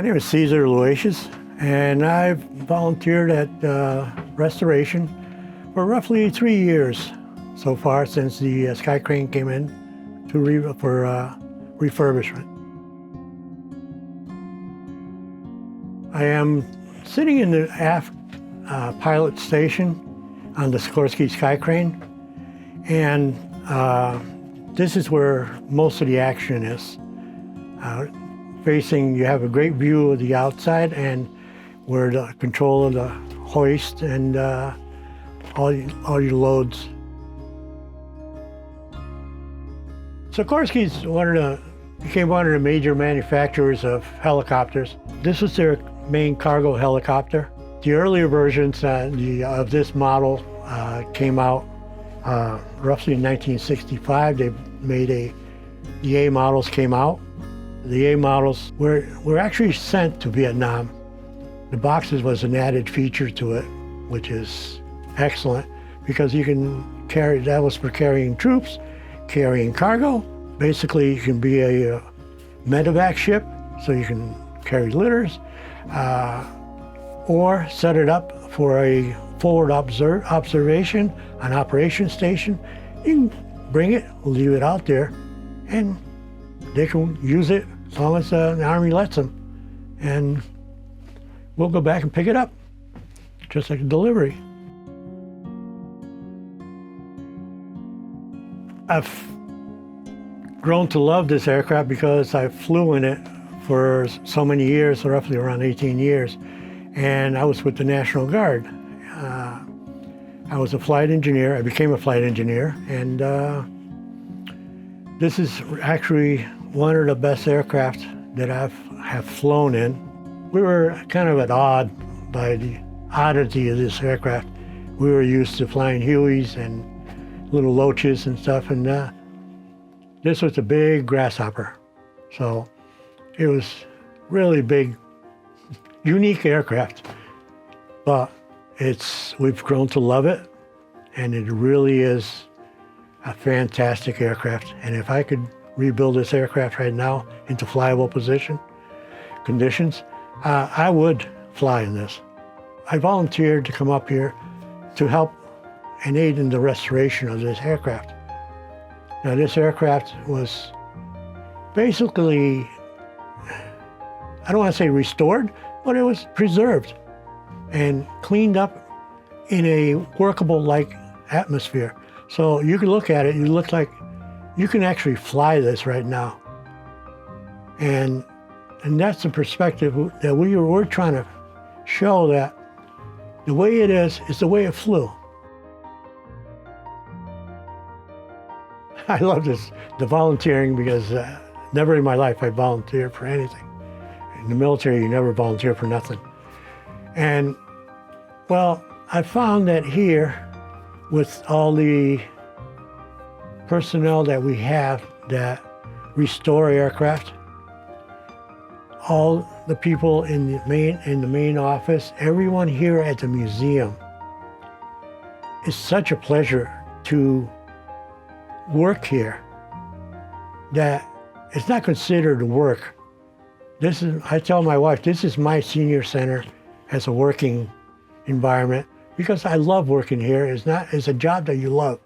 My name is Cesar Luaices, and I've volunteered at restoration for roughly 3 years so far since the Skycrane came in for refurbishment. I am sitting in the aft pilot station on the Sikorsky Skycrane, and this is where most of the action is. You have a great view of the outside and where the control of the hoist and all your loads. Sikorsky became one of the major manufacturers of helicopters. This was their main cargo helicopter. The earlier versions of this model came out roughly in 1965. The A models came out. The A models were actually sent to Vietnam. The boxes was an added feature to it, which is excellent because you can carry, that was for carrying troops, carrying cargo. Basically, you can be a medevac ship, so you can carry litters, or set it up for a forward observation, an operations station. You can bring it, leave it out there, and they can use it as long as the Army lets them. And we'll go back and pick it up, just like a delivery. I've grown to love this aircraft because I flew in it for so many years, roughly around 18 years. And I was with the National Guard. I was a flight engineer. I became a flight engineer. And this is actually one of the best aircraft that have flown in. We were kind of at odds by the oddity of this aircraft. We were used to flying Hueys and little Loaches and stuff, and this was a big grasshopper. So it was really big, unique aircraft. But we've grown to love it, and it really is a fantastic aircraft. And if I could rebuild this aircraft right now into flyable conditions, I would fly in this. I volunteered to come up here to help and aid in the restoration of this aircraft. Now, this aircraft was basically, I don't want to say restored, but it was preserved and cleaned up in a workable-like atmosphere. So you can look at it, you look like you can actually fly this right now. And that's the perspective that we're trying to show, that the way it is the way it flew. I love the volunteering, because never in my life I volunteered for anything. In the military, you never volunteer for nothing. And, well, I found that here, with all the personnel that we have that restore aircraft, all the people in the main office, everyone here at the museum, it's such a pleasure to work here that it's not considered work. I tell my wife, this is my senior center as a working environment, because I love working here. It's a job that you love.